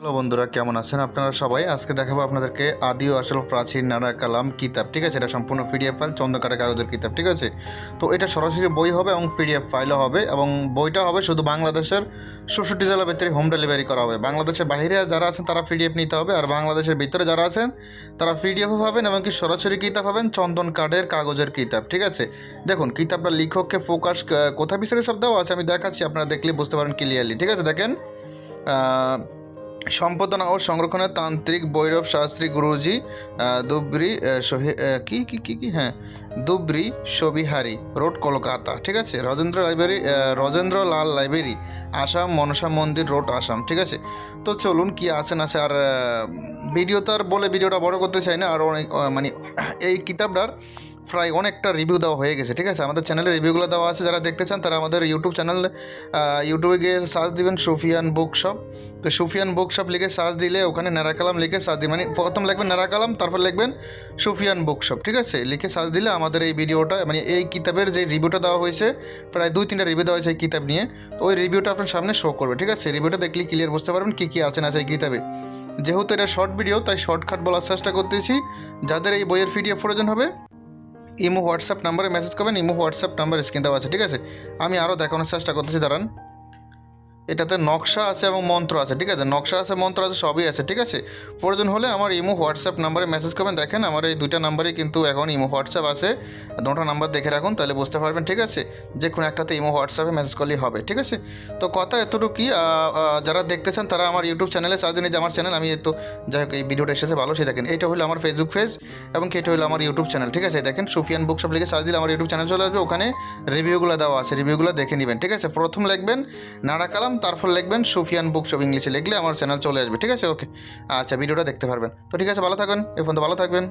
Hello বন্ধুরা, কেমন আছেন আপনারা সবাই? আজকে দেখাবো আপনাদেরকে আদি ও আসল প্রাচীন নারা কালাম কিতাব। ঠিক আছে, এটা সম্পূর্ণ পিডিএফ ফাইল, চন্দ্রকাটা কাগজের কিতাব। ঠিক আছে, তো এটা সরাসরি বই হবে এবং পিডিএফ ফাইলও হবে, এবং বইটা হবে শুধু বাংলাদেশের ৬৬ জেলা ভিতরে হোম ডেলিভারি করা হবে। বাংলাদেশের বাইরে যারা আছেন তারা পিডিএফ নিতে হবে, আর বাংলাদেশের ভিতরে যারা আছেন তারা পিডিএফও পাবেন, এবং কি সরাসরি কিতাব পাবেন, চন্দন কাঠের কাগজের কিতাব। ঠিক আছে, দেখুন কিতাবটা লেখককে ফোকাস কোথা বিষয়ে সব দেওয়া আছে আমি দেখাচ্ছি, আপনারা দেখলে বুঝতে পারেন ক্লিয়ারলি। ঠিক আছে, দেখেন সম্পাদনা ও সংরক্ষণের তান্ত্রিক ভৈরব শাস্ত্রী গুরুজি, ধুবড়ি কি কি কি কি হ্যাঁ ধুবড়ি সবিহারি রোড, কলকাতা। ঠিক আছে, রজেন্দ্র লাল লাইব্রেরি, আসাম, মনসা মন্দির রোড, আসাম। ঠিক আছে, তো চলুন কি আছে না আছে। আর ভিডিও তো আর বলে ভিডিওটা বড় করতে চাই না, আর অনেক মানে এই কিতাবটার প্রায় অনেকটা রিভিউ দেওয়া হয়ে গেছে। ঠিক আছে, আমাদের চ্যানেলে রিভিউগুলো দেওয়া আছে, যারা দেখতে চান তারা আমাদের ইউটিউব চ্যানেল, ইউটিউবে গিয়ে সার্চ দিবেন সুফিয়ান বুক শপ। তো সুফিয়ান বুক শপ লিখে সার্চ দিলে ওখানে নারাকালাম লিখে সার্চ দিন, মানে প্রথম লিখবেন নারাকালাম, তারপর লিখবেন সুফিয়ান বুক শপ। ঠিক আছে, লিখে সার্চ দিলে আমাদের এই ভিডিওটা, মানে এই কিতাবের যে রিভিউটা দেওয়া হয়েছে, প্রায় 2-3টা রিভিউ দেওয়া হয়েছে এই কিতাব নিয়ে, তো ওই রিভিউটা আপনার সামনে শো করবে। ঠিক আছে, রিভিউটা দেখলে ক্লিয়ার বুঝতে পারবেন কী কী আছে না আছে এই কিতাবে। যেহেতু এটা শর্ট ভিডিও, তাই শর্টকাট বলার চেষ্টা করতেছি। যাদের এই বইয়ের পিডিএফ প্রয়োজন হবে, ইমো হোয়াটসঅ্যাপ নাম্বারে মেসেজ করবেন। ইমো হোয়াটসঅ্যাপ নাম্বার স্ক্রিন দেওয়া আছে। ঠিক আছে, আমি আরও দেখানোর চেষ্টা করতেছি, দাঁড়ান। এটাতে নকশা আছে এবং মন্ত্র আছে। ঠিক আছে, নকশা আছে, মন্ত্র আছে, সবই আছে। ঠিক আছে, প্রয়োজন হলে আমার ইমো হোয়াটসঅ্যাপ নাম্বারে মেসেজ করবেন। দেখেন আমার এই 2টা নাম্বারে কিন্তু এখন ইমো হোয়াটসঅ্যাপ আছে, 2টা নাম্বার দেখে রাখুন, তাহলে বুঝতে পারবেন। ঠিক আছে, যে কোনো একটাতে ইমো হোয়াটসঅ্যাপে মেসেজ করলেই হবে। ঠিক আছে, তো কথা এতটুকুই। যারা দেখতে চান তারা আমার ইউটিউব চ্যানেলে সার্চ দিন, যে আমার চ্যানেল, আমি তো যাই হোক এই ভিডিওটা এসেছে ভালো, সে দেখেন এইটা হলো আমার ফেসবুক পেজ, এবং এটা হলো আমার ইউটিউব চ্যানেল। ঠিক আছে, দেখেন সুফিয়ান বুক শপ লিখে সার্চ দিলে আমার ইউটিউব চ্যানেল চলে আসবে, ওখানে রিভিউগুলো দেওয়া আছে, রিভিউগুলো দেখে নেবেন। ঠিক আছে, প্রথম লিখবেন নারাকালাম, তারপর লিখবেন সুফিয়ান বুক শপ, ইংলিশে লিখলে আমার চ্যানেল চলে আসবে। ঠিক আছে, ওকে, আচ্ছা, ভিডিওটা দেখতে পারবেন। তো ঠিক আছে, ভালো থাকবেন, এই পর্যন্ত ভালো থাকবেন।